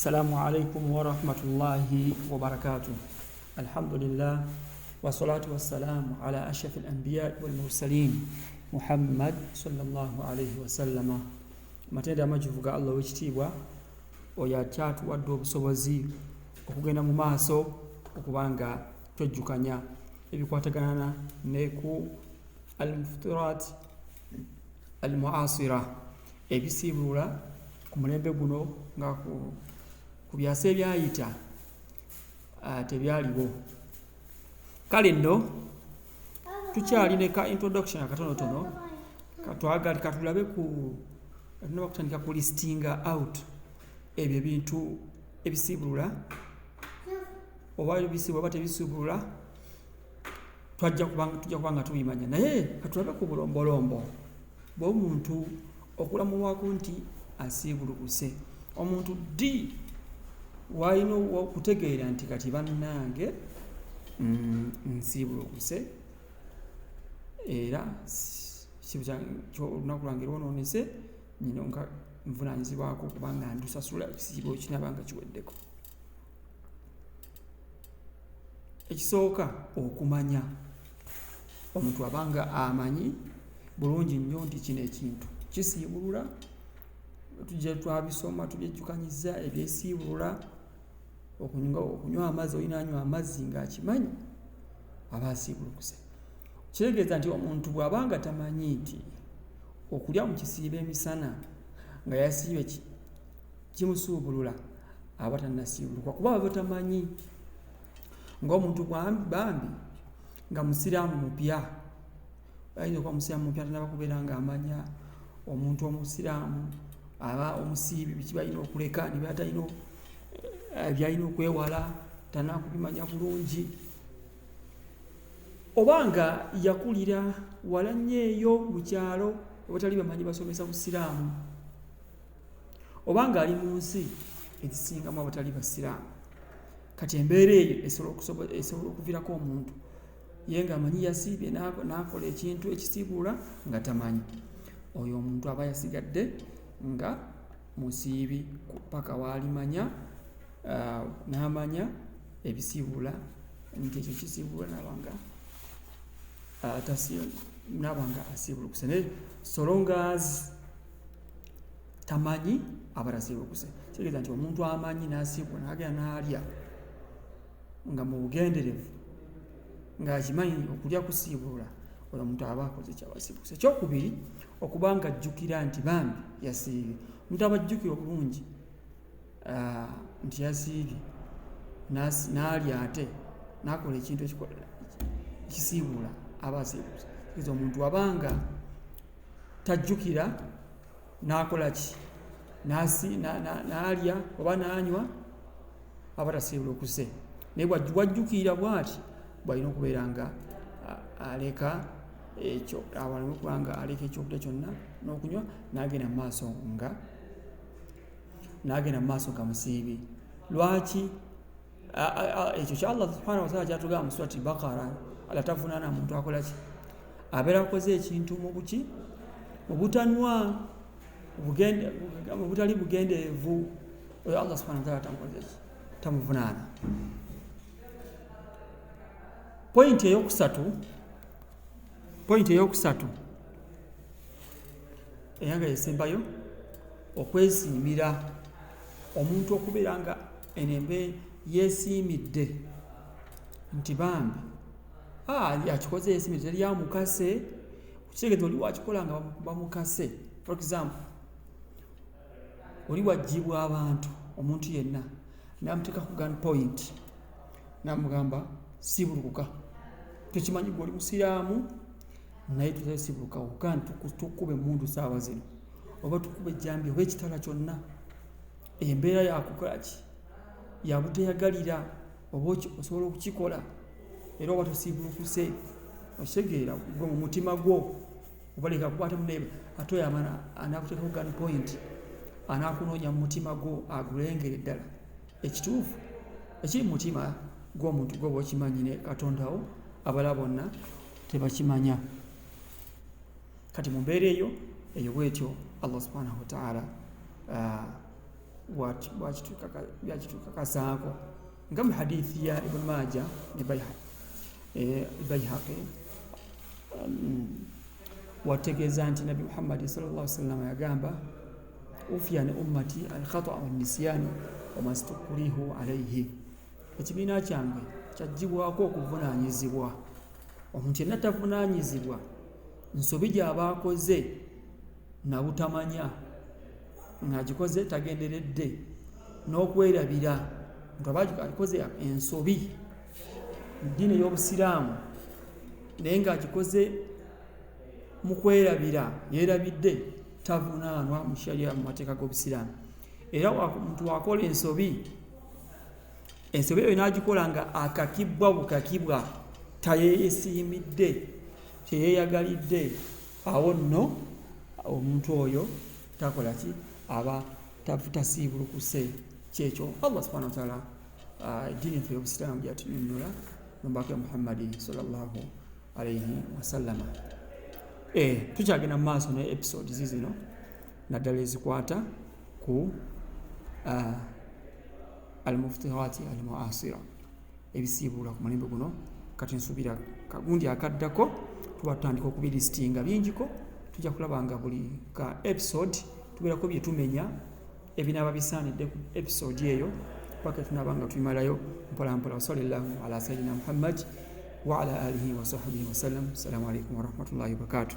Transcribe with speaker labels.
Speaker 1: السلام عليكم ورحمة الله وبركاته. الحمد لله والصلاة والسلام على أشرف الأنبياء والمرسلين محمد صلى الله عليه وسلم. Matenda majivuga Allah wekitiibwa oyo akyatuwadde obusobozi okugenda mu maaso okubanga twejjukanya ebikwatagana ne ku al-muftirat al-mu'asira ebisiibula ku mulembe guno nga ku byase byayita tebyaliwo. Kale nno tukyali ne ka introduction akatonotono katwagali katulabe ku bakutandika ku listinga out ebyo ebintu ebisiibulula oba ebisiibulula tebisiibulula tujja kubanga tubimanya, naye katulabe ku bulombolombo bw'omuntu okulamuwako nti asiibulukuse. Omuntu ddi waalina okutegeera nti kati bannange nsiibulukuse era olunaku lwange lwonoonese nyina nvunaanyizibwako kubanga ndusasula ekisiibo kinabanga kiweddeko. Ekisooka okumanya, omuntu abanga amanyi bulungi nnyo nti kino ekintu kisiibulula, tujja twabisoma tubyejjukanyiza ebyesiibulula. Okunywa amazzi, olina anywa amazzi ng'akimanyi aba asiibulukuse. Kitegeeza nti omuntu bw'abanga tamanyi nti okulya mu kisiibo emisana nga yasiibye kimusuubulula aba tannasiibuluka, kuba aba tamanyi. Ng'omuntu bambi nga musiraamu mupya, ayinza okuba musiraamu mupya tanaba kubeera ng'amanya. Omuntu omusiraamu aba omusiibi biki balina okuleka byalina okwewala tanakubimanya bulungi. Obanga yakulira wala nnyo eyo mu kyalo abatali bamanyi basomesa busiraamu, obanga ali mu nsi ezisingamu abatali basiraamu, kati embeera eyo esobola okuviirako omuntu ye ng'amanyi yasiibye n'akola ekintu ekisiibula nga tamanyi. Oyo omuntu aba yasigadde nga musiibi paka waalimanya n'amanya ebisiibula nti ekyo kisiibula nabanga asiibulukuse. Naye solongazi tamanyi aba tasiibulukuse. Kitegeeza nti omuntu amanyi n'asiibula n'agenda n'alya nga mu bugenderevu ng'akimanyi okulya kusiibulula, oyo omuntu aba akoze kyaba asiibulukuse. Ekyokubiri, okuba nga ajjukira nti bambi yasiibye. Omuntu aba ajjukira obulungi nti yasiibye n'alya ate n'akola ekintu ekisiibula aba asiibulukuse. Kitegeeza omuntu abanga tajjukira n'akola ki n'alya oba n'anywa aba tasiibulukuse. Naye bw'ajjukira bw'ati bw'alina okubeera nga aleka ekyo awaleme kubanga aleka ekyokulya kyonna n'okunywa n'agenda mu maaso nga musiibi. Lwaki? Ekyo kya Allah subhanahu wa ta'ala kyatugamba mu surati Baqara, Allah tavunaana muntu akola ki? Abeera akoze ekintu mu butanwa mu butali bugenderevu, oyo Allah subhanahu wa ta'ala tamuvunaana. Pointi eyokusatu eyanga yesembayo okwesiimira. Omuntu okubeera nga enembe yeesiimidde nti bambi akikoze yeesiimidde teri yamukase. Kitegeeza oli wakikola nga bamukase. For example, oli wajjibwa abantu, omuntu yenna namuteeka ku gun point namugamba siibulukuka, tokimanyi gwe oli musiraamu naye tutasiibuluka okani tukube emundu saawa zino oba tukube ejjambi oba ekitala kyonna. Embeera yakukola ki? Yabuteyagalira oba osobola okukikola era oba tosiibulukuse. Okitegeera gwe mu mutima gwo obaleka kukwata munebe ate oyo anakuteekako gun point anakunoonya mu mutima gwo agulengere ddala ekituufu ekiri mu mutima gw'omuntu gwe bw'okimanyi ne Katondawo abala bonna tebakimanya. Kati mu mbeera eyo bwetyo Allah subhanahu wa ta'ala bwakitukakasaako nga mu hadithi ya Ibn Majah ne Bayhaqi wategeeza nti Nabi Muhammad sallallahu alaihi wasallam yagamba ufiyani ummati al-khata' wan-nisyan wa mastukrihu alayhi, ekibiina kyange kyajjibwako okuvunaanyizibwa. Omuntu yenna tavunaanyizibwa nsobi gy'abaakoze na butamanya ng'agikoze tagenderedde n'okwerabira. Omuntu aba agikoze ensobi mu ddiini ey'Obusiraamu naye ng'agikoze mu kwerabira, yeerabidde, tavunaanwa mu sharia, mu mateeka g'Obusiraamu. Era omuntu wakola ensobi eyo n'agikola nga akakibwa bukakibwa, tayeesiimidde, teyeeyagalidde, awo nno omuntu oyo takola ki? Aba tasiibulukuse kyekyo Allah subhanahu wa ta'ala eddiini yaffe y'Obusiraamu gy'atununula n'omubaka wa Muhammad sallallahu alayhi wasallam. Tukyagenda mu maaso ne episode zino naddala ezikwata ku al-muftihati al-mu'asira, ebisiibula ku mulembe guno. Kati nsuubira kagundi akaddako tuba tutandika okubilistinga bingiko, tujja kulaba nga buli ka episode tubeerako bye tumenya ebinaaba bisaanidde ku episode eyo paka tunaaba nga tuyimalayo mpolampola. Wa sallallahu ala sayyidina Muhammad wa ala alihi wa sahbihi wa sallam. Assalamu alaikum wa rahmatullahi wa barakatuh.